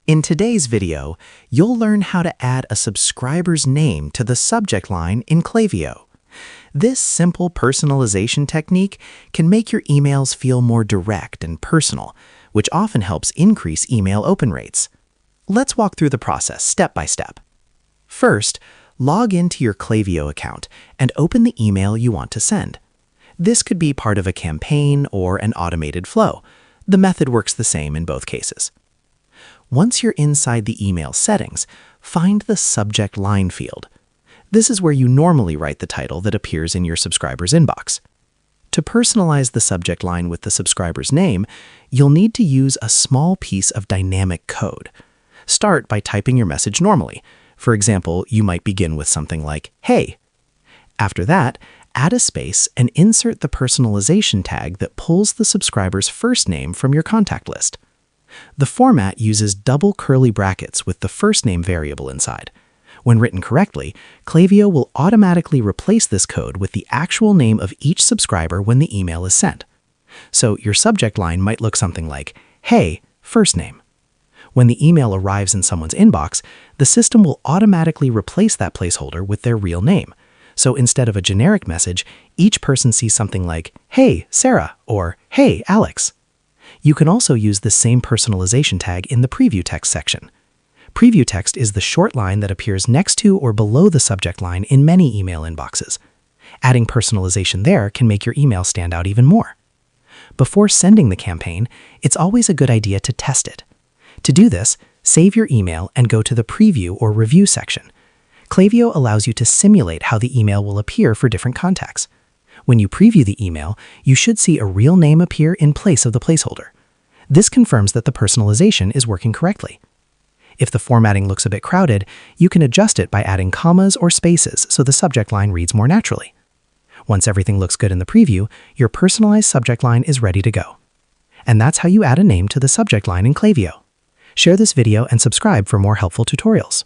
In today's video, you'll learn how to add a subscriber's name to the subject line in Klaviyo. This simple personalization technique can make your emails feel more direct and personal, which often helps increase email open rates. Let's walk through the process step by step. First, log into your Klaviyo account and open the email you want to send. This could be part of a campaign or an automated flow. The method works the same in both cases. Once you're inside the email settings, find the subject line field. This is where you normally write the title that appears in your subscriber's inbox. To personalize the subject line with the subscriber's name, you'll need to use a small piece of dynamic code. Start by typing your message normally. For example, you might begin with something like, "Hey." After that, add a space and insert the personalization tag that pulls the subscriber's first name from your contact list. The format uses double curly brackets with the first name variable inside. When written correctly, Klaviyo will automatically replace this code with the actual name of each subscriber when the email is sent. So your subject line might look something like, "Hey, first name." When the email arrives in someone's inbox, the system will automatically replace that placeholder with their real name. So instead of a generic message, each person sees something like, "Hey, Sarah," or "Hey, Alex." You can also use the same personalization tag in the preview text section. Preview text is the short line that appears next to or below the subject line in many email inboxes. Adding personalization there can make your email stand out even more. Before sending the campaign, it's always a good idea to test it. To do this, save your email and go to the preview or review section. Klaviyo allows you to simulate how the email will appear for different contacts. When you preview the email, you should see a real name appear in place of the placeholder. This confirms that the personalization is working correctly. If the formatting looks a bit crowded, you can adjust it by adding commas or spaces so the subject line reads more naturally. Once everything looks good in the preview, your personalized subject line is ready to go. And that's how you add a name to the subject line in Klaviyo. Share this video and subscribe for more helpful tutorials.